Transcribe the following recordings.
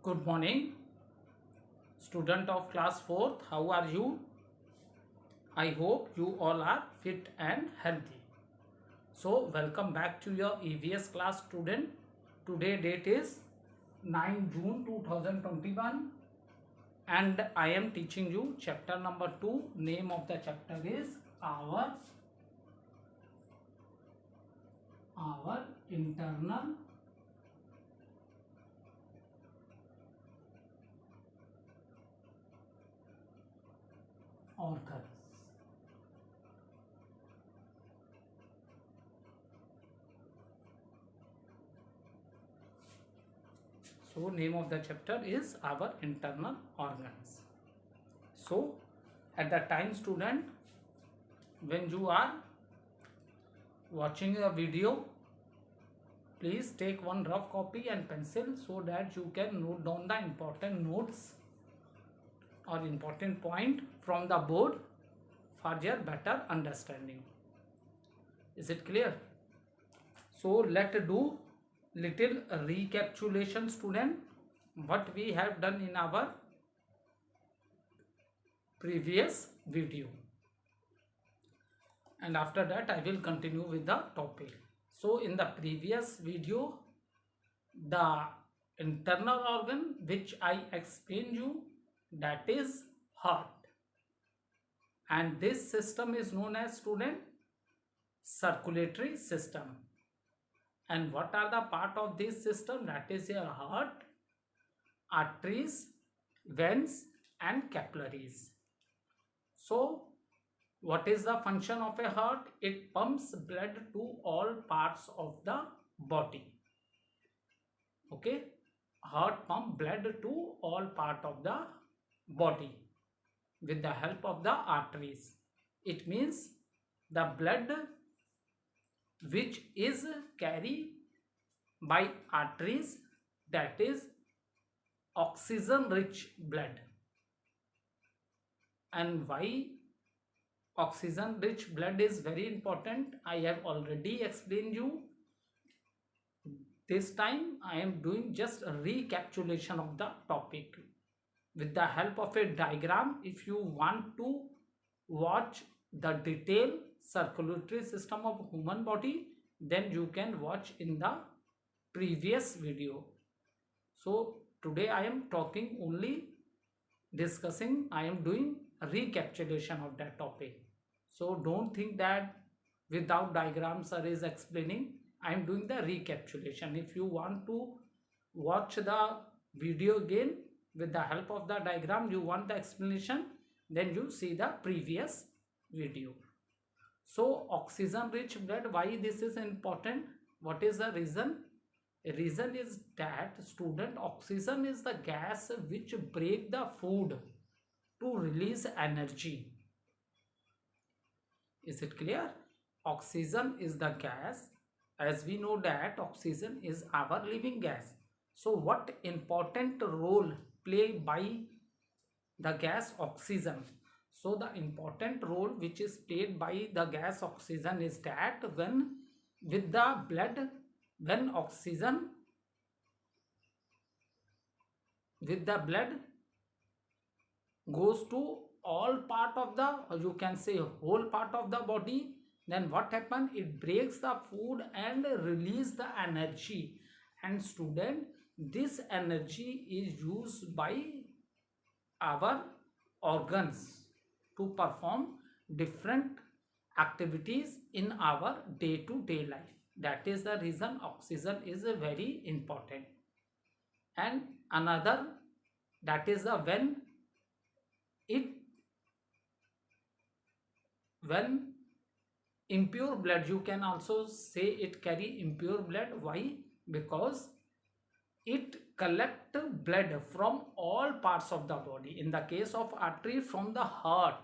Good morning, student of class 4th. How are you? I hope you all are fit and healthy. So, welcome back to your EVS class, student. Today date is 9 June 2021 and I am teaching you chapter number 2. Name of the chapter is our internal organs. So name of the chapter is our internal organs. So at the time, student, when you are watching a video, please take one rough copy and pencil so that you can note down the important notes or important point from the board for your better understanding. Is it clear? So let's do little recapitulation, student, what we have done in our previous video, and after that I will continue with the topic. So in the previous video, the internal organ which I explained you, that is heart, and this system is known as, student, circulatory system. And what are the part of this system? That is your heart, arteries, veins and capillaries. So what is the function of a heart? It pumps blood to all parts of the body. Okay, heart pump blood to all part of the body with the help of the arteries. It means the blood which is carried by arteries, that is oxygen rich blood. And why oxygen rich blood is very important, I have already explained you. This time I am doing just a recapitulation of the topic with the help of a diagram. If you want to watch the detailed circulatory system of human body, then you can watch in the previous video. So today I am talking only discussing, I am doing a recapitulation of that topic. So don't think that without diagrams sir is explaining. I am doing the recapitulation. If you want to watch the video again with the help of the diagram, you want the explanation, then you see the previous video. So oxygen rich blood, why this is important? What is the reason? The reason is that, student, oxygen is the gas which break the food to release energy. Is it clear? Oxygen is the gas. As we know that oxygen is our living gas. So what important role played by the gas oxygen? So the important role which is played by the gas oxygen is that when with the blood, when oxygen with the blood goes to all part of the, you can say whole part of the body, then what happen? It breaks the food and release the energy. And student, this energy is used by our organs to perform different activities in our day-to-day life. That is the reason oxygen is very important. And another, that is the it when impure blood, you can also say it carry impure blood. Why? Because it collect blood from all parts of the body. In the case of artery, from the heart,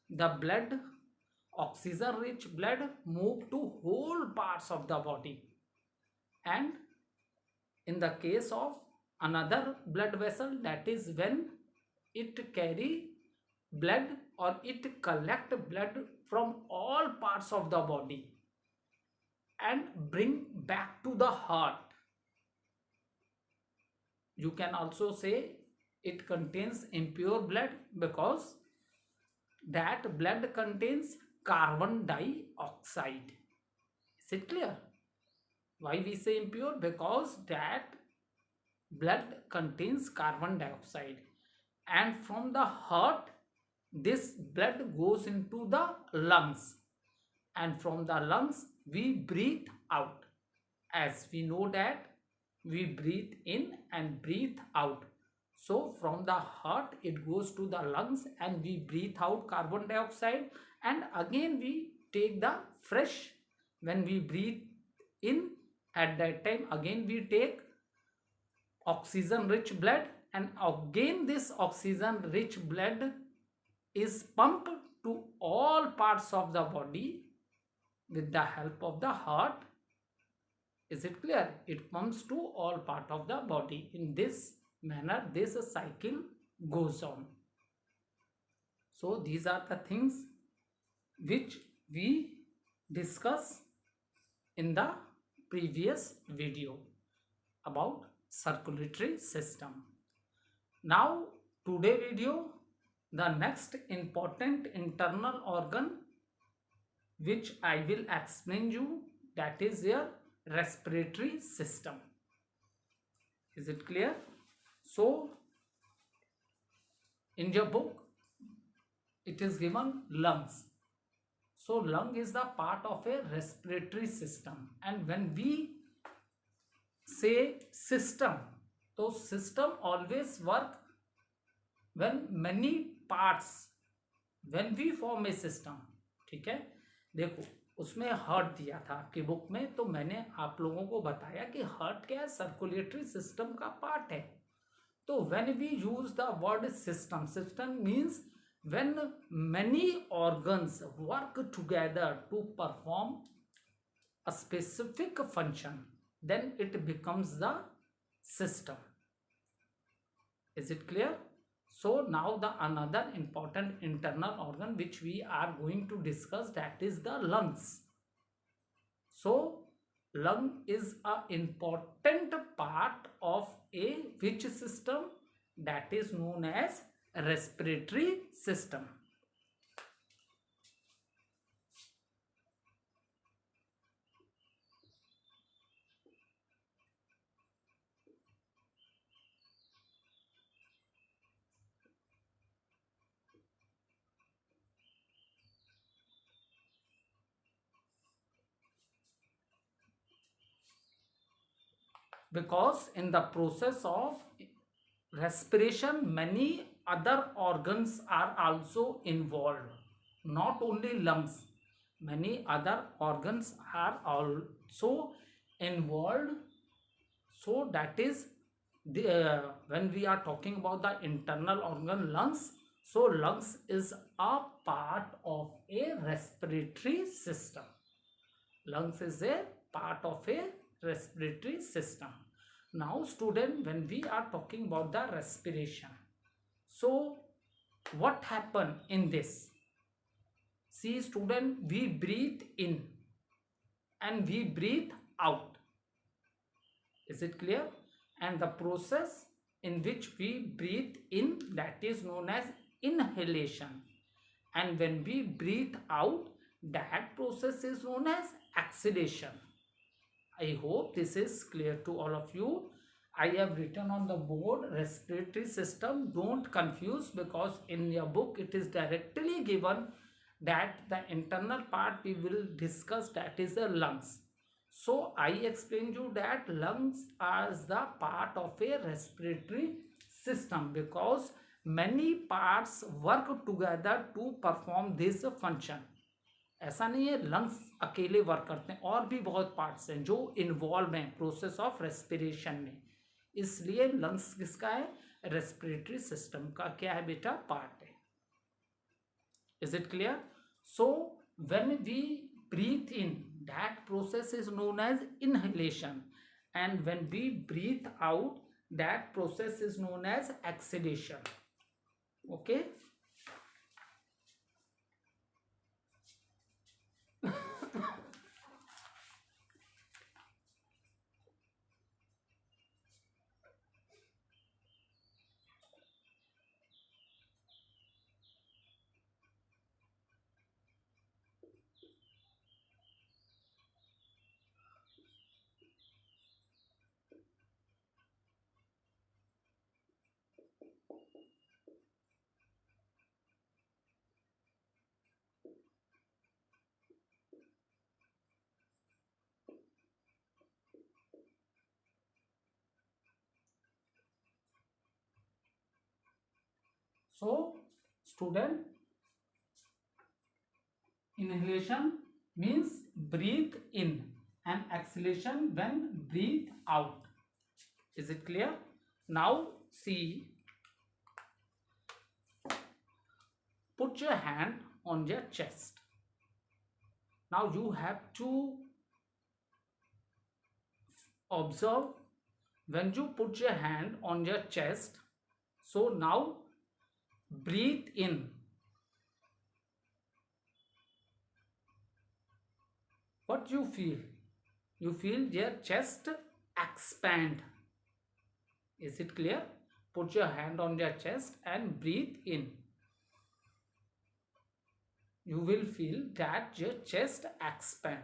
the blood, oxygen rich blood, move to whole parts of the body. And in the case of another blood vessel, that is when it carry blood or it collect blood from all parts of the body and bring back to the heart. you can also say it contains impure blood because that blood contains carbon dioxide. Is it clear? Why we say impure? Because that blood contains carbon dioxide, and from the heart this blood goes into the lungs, and from the lungs we breathe out. As we know that we breathe in and breathe out, so from the heart it goes to the lungs and we breathe out carbon dioxide, and again we take the fresh. When we breathe in, at that time again we take oxygen rich blood, and again this oxygen rich blood is pumped to all parts of the body with the help of the heart. Is it clear? It pumps to all part of the body. In this manner this cycle goes on. So these are the things which we discuss in the previous video about circulatory system. Now today video, the next important internal organ which I will explain you, that is your respiratory system. Is it clear? So in your book it is given lungs. So lung is the part of a respiratory system, and when we say system, तो system always work when many parts, when we form a system. ठीक है, देखो उसमें heart दिया था आपकी book में, तो मैंने आप लोगों को बताया कि हार्ट क्या है, सर्कुलेटरी सिस्टम का पार्ट है. तो when we use the word system, system means when many organs work together to perform a specific function, then it becomes the system. Is it clear? So now the another important internal organ which we are going to discuss, that is the lungs. So lung is a important part of a which system? That is known as respiratory system. Because in the process of respiration many other organs are also involved, not only lungs, many other organs are also involved. So that is when we are talking about the internal organ lungs, so lungs is a part of a respiratory system. Lungs is a part of a respiratory system. Now student, when we are talking about the respiration, so what happen in this? See student, we breathe in and we breathe out. Is it clear? And the process in which we breathe in, that is known as inhalation, and when we breathe out, that process is known as exhalation. I hope this is clear to all of you. I have written on the board respiratory system. Don't confuse, because in your book it is directly given that the internal part we will discuss, that is the lungs. So I explained you that lungs are the part of a respiratory system because many parts work together to perform this function. ऐसा नहीं है lungs अकेले work करते हैं, और भी बहुत parts हैं जो इन्वॉल्व हैं प्रोसेस ऑफ रेस्पिरेशन में. इसलिए लंग्स किसका है? रेस्पिरेटरी सिस्टम का क्या है बेटा? पार्ट है. Is it clear? So when we breathe in, that process is known as inhalation, and when we breathe out, that process is known as exhalation. Okay. So student, inhalation means breathe in and exhalation when breathe out. Is it clear? Now see, put your hand on your chest. Now you have to observe when you put your hand on your chest. So now breathe in. What you feel? You feel your chest expand. Is it clear? Put your hand on your chest and breathe in. You will feel that your chest expand,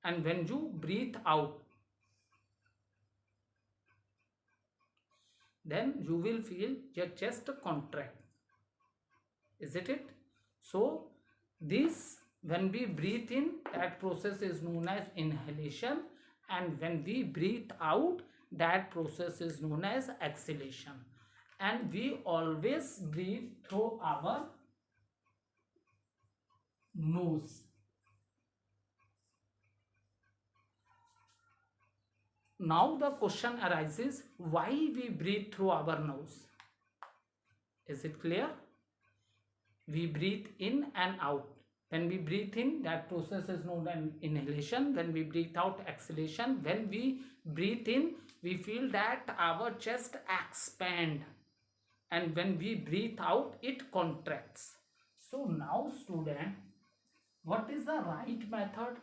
and when you breathe out, then you will feel your chest contract. Isn't it? So this, when we breathe in, that process is known as inhalation, and when we breathe out, that process is known as exhalation. And we always breathe through our nose. Now the question arises, why we breathe through our nose? Is it clear? We breathe in and out. When we breathe in, that process is known as inhalation. When we breathe out, exhalation. When we breathe in, we feel that our chest expand, and when we breathe out, it contracts. So now student, what is the right method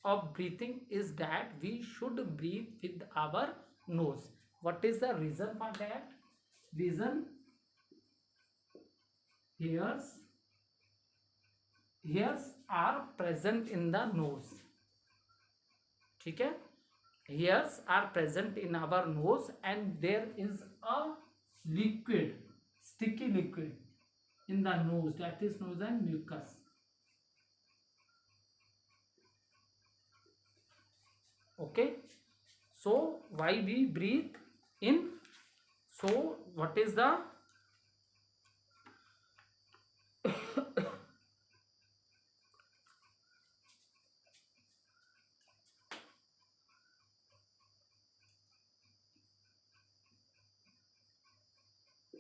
of breathing? Is that we should breathe with our nose. What is the reason for that? Reason, hairs are present in the nose. ठीक है? Hairs are present in our nose, and there is a liquid, sticky liquid in the nose, that is known as mucus. Okay, so why we breathe in? So what is the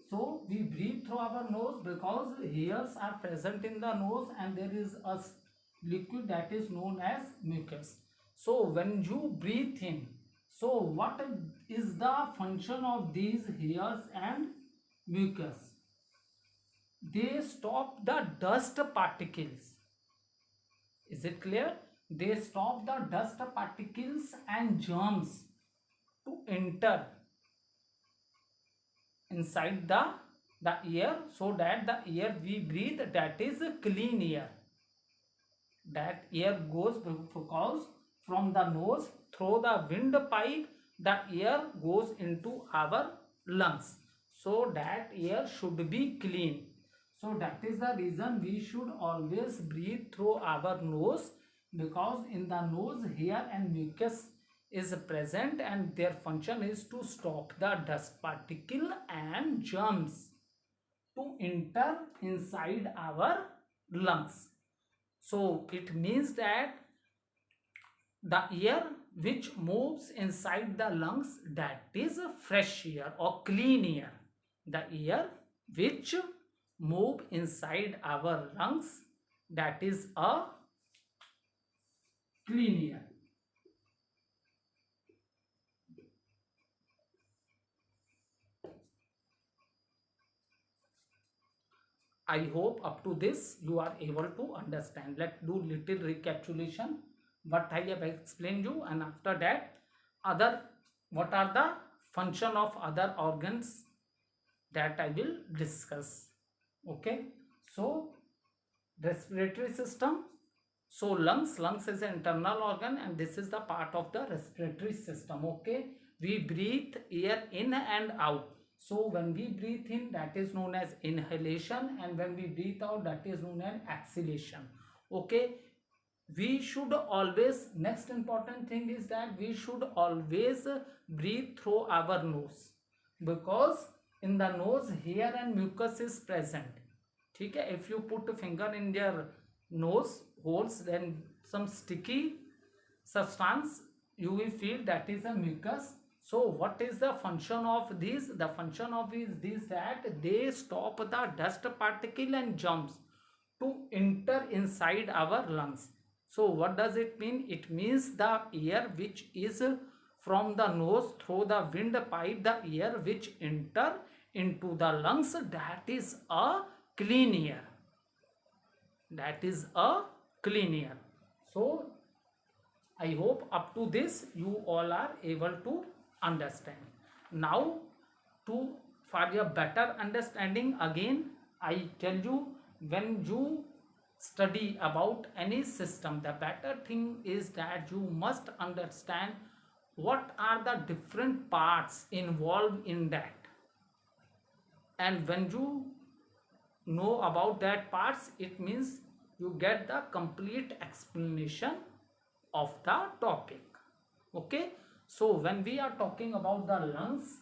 so we breathe through our nose because hairs are present in the nose, and there is a liquid that is known as mucus. So when you breathe in, so what is the function of these hairs and mucus? They stop the dust particles. Is it clear? They stop the dust particles and germs to enter inside the air, so that the air we breathe, that is clean air. That air goes, because from the nose through the windpipe, the air goes into our lungs, so that air should be clean. So that is the reason we should always breathe through our nose, because in the nose hair and mucus is present, and their function is to stop the dust particle and germs to enter inside our lungs. So it means that the air which moves inside the lungs, that is a fresh air or clean air. The air which move inside our lungs, that is a clean air. I hope up to this you are able to understand. Let's do little recapitulation what I have explained you, and after that other, what are the function of other organs, that I will discuss. Okay, so respiratory system. So lungs is an internal organ, and this is the part of the respiratory system. Okay, we breathe air in and out. So when we breathe in, that is known as inhalation, and when we breathe out, that is known as exhalation. Okay, we should always, next important thing is that we should always breathe through our nose, because in the nose hair and mucus is present. ठीक है, if you put a finger in your nose holes, then some sticky substance you will feel, that is a mucus. So what is the function of these? The function of is this, that they stop the dust particle and germs to enter inside our lungs. So what does it mean? It means the air which is from the nose through the windpipe, the air which enter into the lungs, that is a clean air. That is a clean air. So I hope up to this you all are able to understand. Now, to for your better understanding, again I tell you, when you study about any system, the better thing is that you must understand what are the different parts involved in that. And when you know about that parts, it means you get the complete explanation of the topic. Okay, so when we are talking about the lungs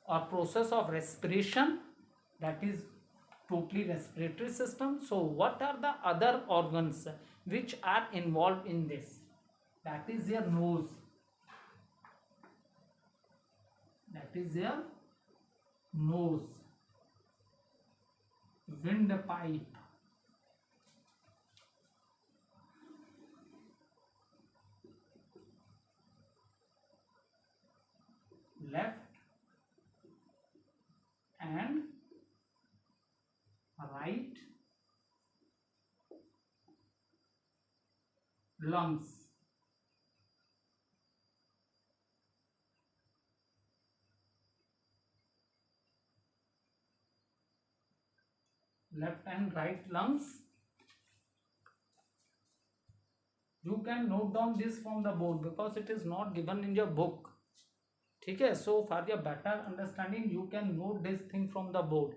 or process of respiration, that is totally respiratory system. So what are the other organs which are involved in this? That is your nose, that is your nose, windpipe, left and right lungs. Left and right lungs. You can note down this from the board because it is not given in your book. ठीक है, so for your better understanding you can note this thing from the board,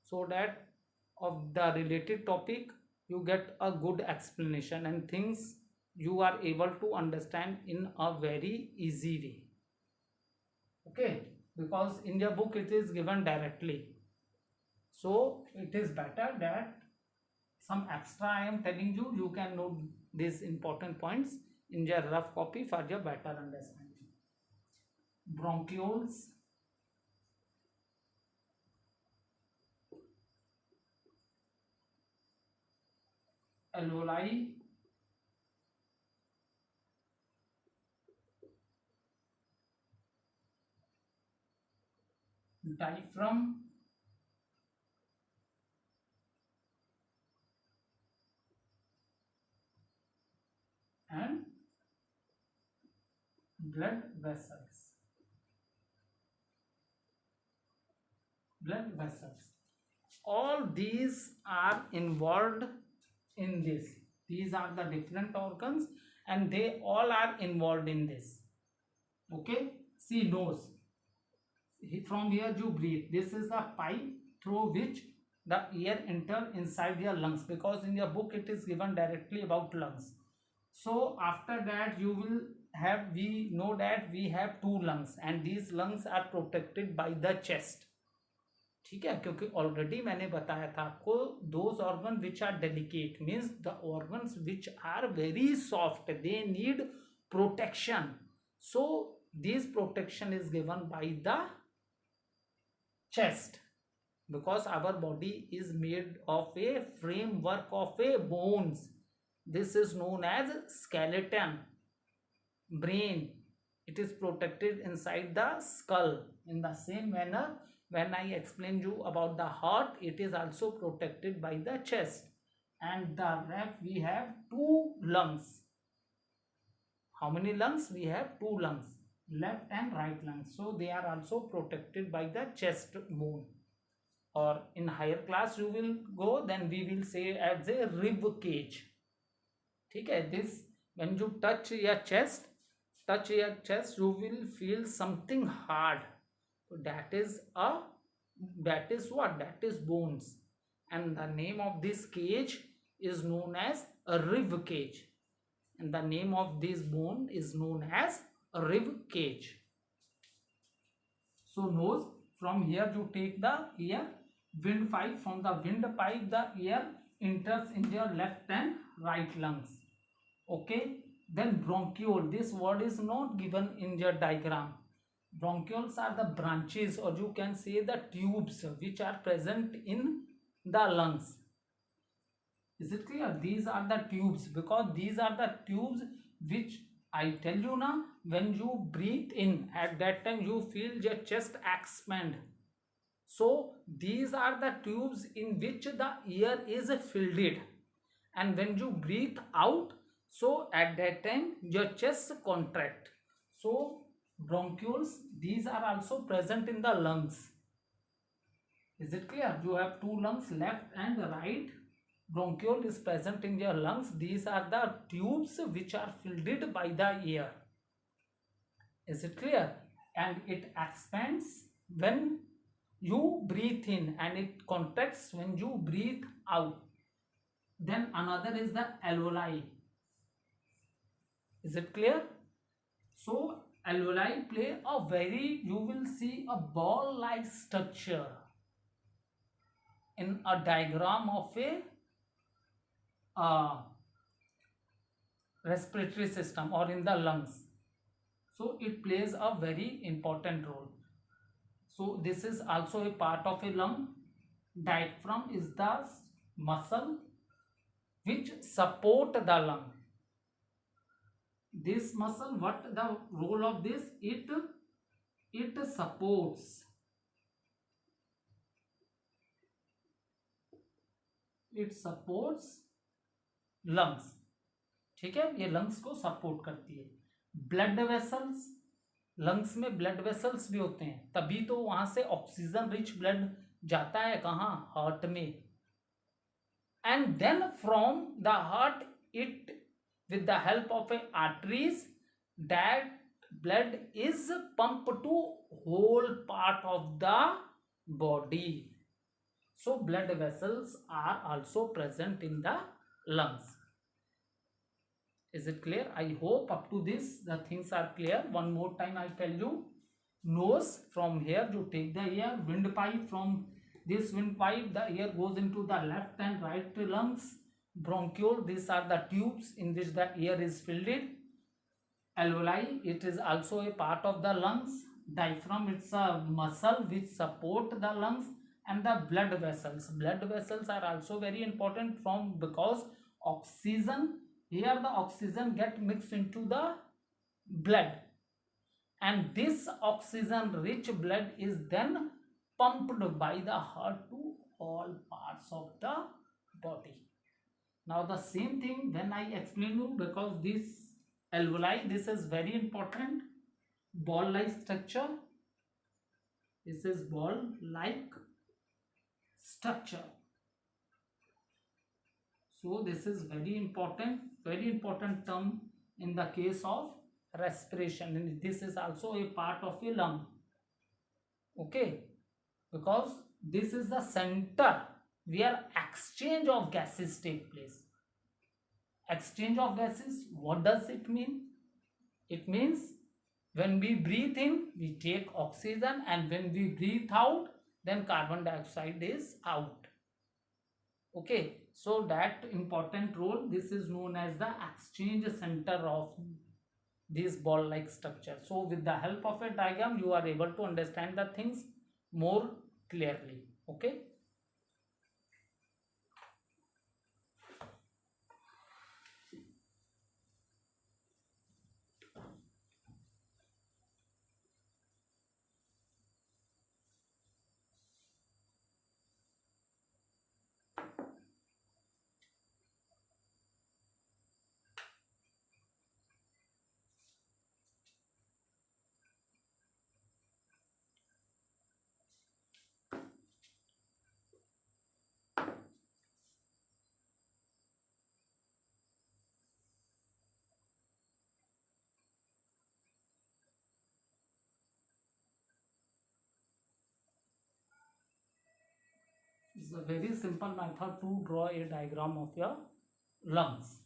so that of the related topic you get a good explanation and things you are able to understand in a very easy way. Okay, because in your book it is given directly, so it is better that some extra I am telling you, you can note these important points in your rough copy for your better understanding. Bronchioles, alveoli, diaphragm, and blood vessels. Blood vessels. All these are involved in this. These are the different organs and they all are involved in this. Okay, see nose. From here you breathe. This is the pipe through which the air enter inside your lungs, because in your book it is given directly about lungs. So after that you will have, we know that we have two lungs and these lungs are protected by the chest. ठीक है, क्योंकि already मैंने बताया था आपको, those organ which are delicate means the organs which are very soft, they need protection. So this protection is given by the chest, because our body is made of a framework of a bones. This is known as skeleton. Brain, it is protected inside the skull. In the same manner, when I explained you about the heart, it is also protected by the chest. And the rest, we have two lungs. How many lungs? We have two lungs, left and right lungs. So they are also protected by the chest bone. Or in higher class you will go, then we will say as a rib cage. ठीक है, this when you touch your chest, you will feel something hard. that is what? That is bones. And the name of this cage is known as a rib cage. And the name of this bone is known as a rib cage. So nose, from here you take the air, windpipe, from the windpipe the air enters in your left and right lungs. Okay, then bronchiole, this word is not given in your diagram. Bronchioles are the branches, or you can say the tubes, which are present in the lungs. Is it clear? These are the tubes, because these are the tubes which I tell you now, when you breathe in, at that time you feel your chest expand. So these are the tubes in which the air is filled, and when you breathe out, so at that time your chest contract. So bronchioles, these are also present in the lungs. Is it clear? You have two lungs, left and right. Bronchiole is present in your lungs. These are the tubes which are filled by the air. Is it clear? And it expands when you breathe in, and it contracts when you breathe out. Then another is the alveoli. Is it clear? So alveoli play a very, you will see a ball-like structure in a diagram of a respiratory system or in the lungs. So it plays a very important role. So this is also a part of a lung. Diaphragm is the muscle which support the lung. This muscle, what the role of this? It supports, lungs. ठीक है, ये lungs को support करती है. Blood vessels, lungs में blood vessels भी होते हैं, तभी तो वहां से ऑक्सीजन रिच ब्लड जाता है कहाँ? हार्ट में. And then from the heart it, with the help of a arteries, that blood is pumped to whole part of the body. So blood vessels are also present in the lungs. Is it clear? I hope up to this the things are clear. One more time I tell you. Nose, from here you take the air. Windpipe, from this windpipe the air goes into the left and right lungs. Bronchiole, these are the tubes in which the air is filled. Alveoli, it is also a part of the lungs. Diaphragm, it's a muscle which support the lungs. And the blood vessels, are also very important, from because oxygen, here the oxygen get mixed into the blood, and this oxygen rich blood is then pumped by the heart to all parts of the body. Now the same thing when I explain you, because this alveoli, this is very important, ball like structure. This is ball like structure. So this is very important term in the case of respiration, and this is also a part of a lung. Okay, because this is the center where exchange of gases take place. Exchange of gases, what does it mean? It means when we breathe in, we take oxygen, and when we breathe out, then carbon dioxide is out. Okay, so that important role, this is known as the exchange center of this ball like structure. So with the help of a diagram, you are able to understand the things more clearly. Okay. is a very simple method to draw a diagram of your lungs.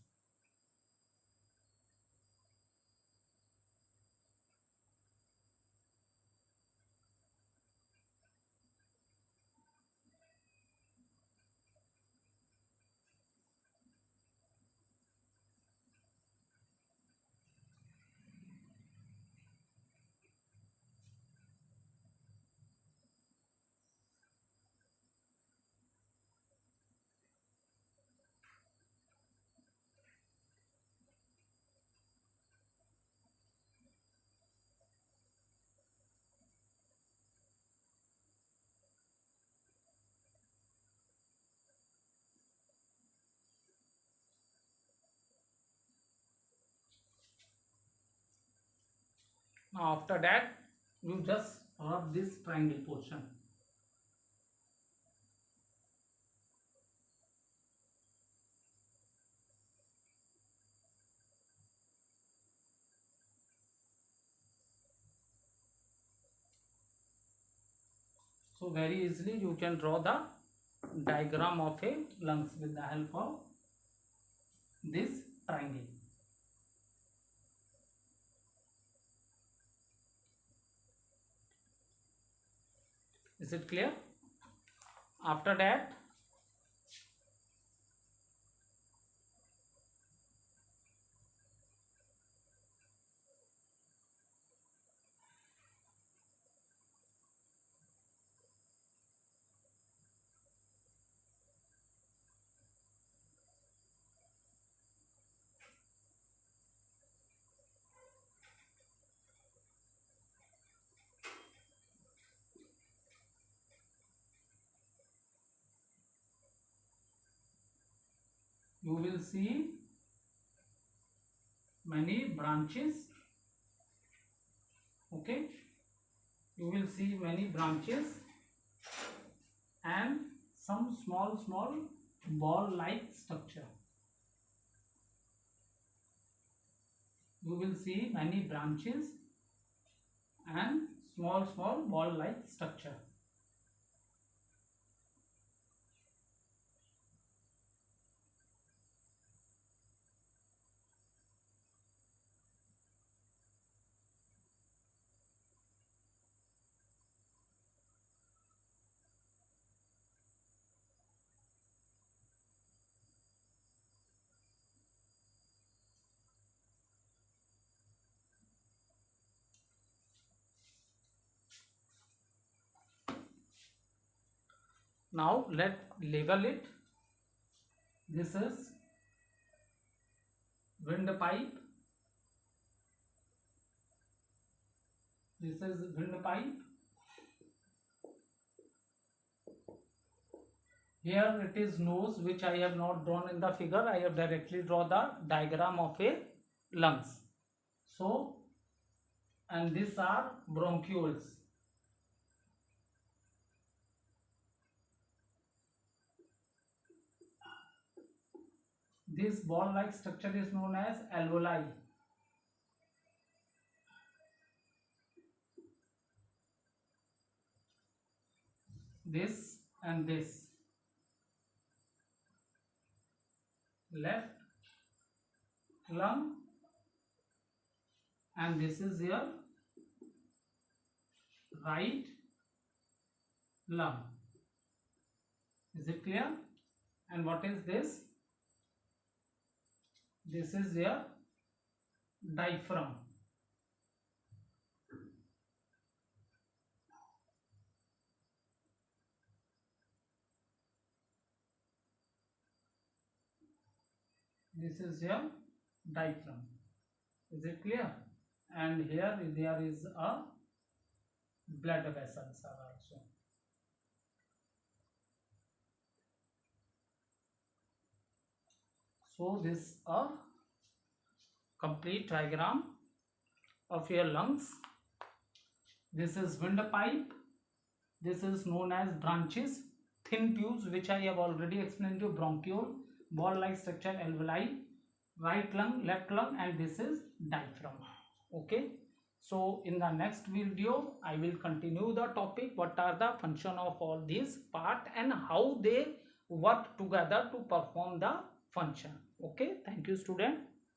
Now after that you just rub this triangle portion. So very easily you can draw the diagram of a lungs with the help of this triangle. Is it clear? After that you will see many branches. Okay, you will see many branches and some small ball like structure. You will see many branches and small ball like structure. Now let label it. This is windpipe. This is windpipe. Here it is nose, which I have not drawn in the figure. I have directly drawn the diagram of a lungs. So, and these are bronchioles. This ball like structure is known as alveoli. This and this, left lung, and this is your right lung. Is it clear? And what is this? This is your diaphragm. This is your diaphragm. Is it clear? And here there is a blood vessels are also. So this is a complete diagram of your lungs. This is windpipe. This is known as branches, thin tubes, which I have already explained to you, bronchiole, ball like structure alveoli, right lung, left lung, and this is diaphragm. Okay, So in the next video, I will continue the topic, what are the function of all these part and how they work together to perform the function. Okay, thank you student.